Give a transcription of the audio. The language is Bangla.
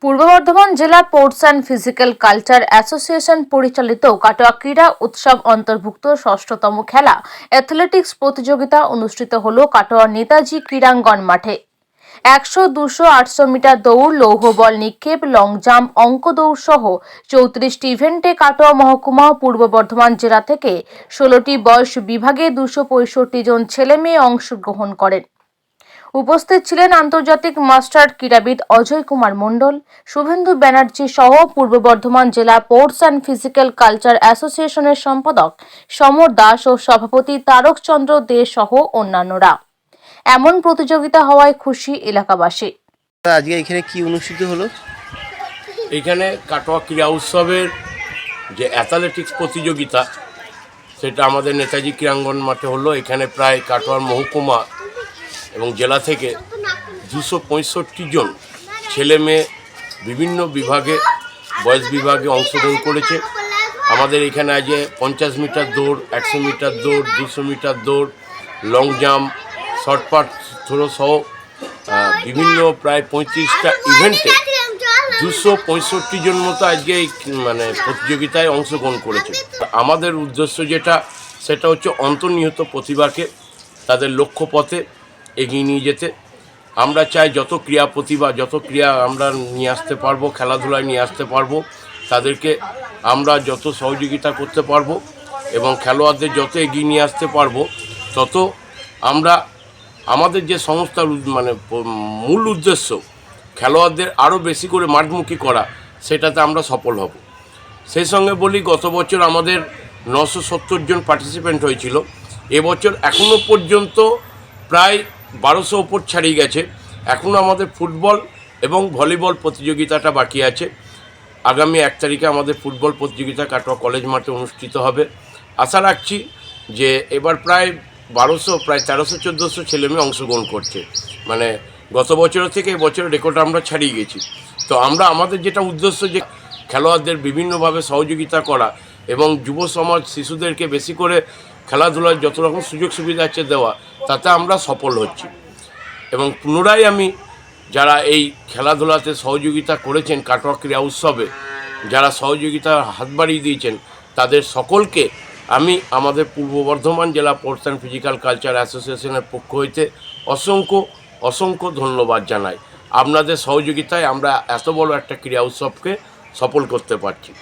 পূর্ব বর্ধমান জেলা sports and physical culture association পরিচালিত কাটোয়া ক্রীড়া উৎসব অন্তর্ভুক্ত ষষ্ঠতম খেলা অ্যাথলেটিক্স প্রতিযোগিতা অনুষ্ঠিত হল কাটোয়া নেতাজি ক্রীড়াঙ্গন মাঠে। 100, 200, 800 মিটার দৌড়, লৌহ বল নিক্ষেপ, লং জাম্প, অঙ্ক দৌড় সহ 34টি ইভেন্টে কাটোয়া মহকুমা পূর্ব বর্ধমান জেলা থেকে 16টি বয়স বিভাগে 265 জন ছেলে মেয়ে অংশগ্রহণ করেন। উপস্থিত ছিলেন আন্তর্জাতিক মাস্টার ক্রীড়াবিদ অজয় কুমার মণ্ডল, শুভেন্দু ব্যানার্জি সহ পূর্ব বর্ধমান জেলা স্পোর্টস অ্যান্ড ফিজিক্যাল কালচার অ্যাসোসিয়েশনের সম্পাদক সমর দাস ও সভাপতি তারক চন্দ্র দে সহ অন্যান্যরা। এমন প্রতিযোগিতা হওয়ায় খুশি এলাকাবাসী। আজকে এখানে কি অনুষ্ঠিত হলো? এখানে কাটোয়া ক্রীড়া উৎসবের যে অ্যাথলেটিক্স প্রতিযোগিতা সেটা আমাদের নেতাজি ক্রীড়াঙ্গন মাঠে হলো। এখানে প্রায় কাটোয়ার মহকুমা এবং জেলা থেকে 265 জন ছেলে মেয়ে বিভিন্ন বিভাগে বয়স বিভাগে অংশগ্রহণ করেছে। আমাদের এখানে আজ 50 মিটার দৌড়, 100 মিটার দৌড়, 200 মিটার দৌড়, লং জাম্প, শর্ট পাট থ্রো সহ বিভিন্ন প্রায় 35টা ইভেন্টে 265 জন মতো আজকে এই প্রতিযোগিতায় অংশগ্রহণ করেছে। আমাদের উদ্দেশ্য সেটা হচ্ছে অন্তর্নিহিত প্রতিভাকে তাদের লক্ষ্যপথে এগিয়ে নিয়ে যেতে। আমরা চাই যত ক্রীড়া প্রতিভা, যত ক্রীড়া আমরা নিয়ে আসতে পারবো, খেলাধুলায় নিয়ে আসতে পারবো, তাদেরকে আমরা যত সহযোগিতা করতে পারবো এবং খেলোয়াড়দের যত এগিয়ে নিয়ে আসতে পারবো, তত আমরা আমাদের যে সংস্থার মূল উদ্দেশ্য খেলোয়াড়দের আরও বেশি করে মাঠমুখী করা, সেটাতে আমরা সফল হব। সেই সঙ্গে বলি, গত বছর আমাদের 970 জন পার্টিসিপেন্ট হয়েছিল। এবছর এখনও পর্যন্ত প্রায় 1200 ওপর ছাড়িয়ে গেছে। এখনও আমাদের ফুটবল এবং ভলিবল প্রতিযোগিতাটা বাকি আছে। আগামী 1 তারিখে আমাদের ফুটবল প্রতিযোগিতা কাটোয়া কলেজ মাঠে অনুষ্ঠিত হবে। আশা রাখছি যে এবার প্রায় 1300-1400 ছেলেমেয়ে অংশগ্রহণ করছে। গত বছরের থেকে এবছরের রেকর্ড আমরা ছাড়িয়ে গেছি। তো আমাদের যেটা উদ্দেশ্য যে খেলোয়াড়দের বিভিন্নভাবে সহযোগিতা করা এবং যুব সমাজ শিশুদেরকে বেশি করে খেলাধুলার যত রকম সুযোগ সুবিধা আছে দেওয়া, তাতে আমরা সফল হচ্ছি। এবং পুনরায় আমি যারা এই খেলাধুলাতে সহযোগিতা করেছেন, কাটোয়া ক্রীড়া উৎসবে যারা সহযোগিতার হাত বাড়িয়ে দিয়েছেন, তাদের সকলকে আমি আমাদের পূর্ব বর্ধমান জেলা স্পোর্টস অ্যান্ড ফিজিক্যাল কালচার অ্যাসোসিয়েশনের পক্ষ হইতে অসংখ্য ধন্যবাদ জানাই। আপনাদের সহযোগিতায় আমরা এত বড় একটা ক্রীড়া উৎসবকে সফল করতে পারছি।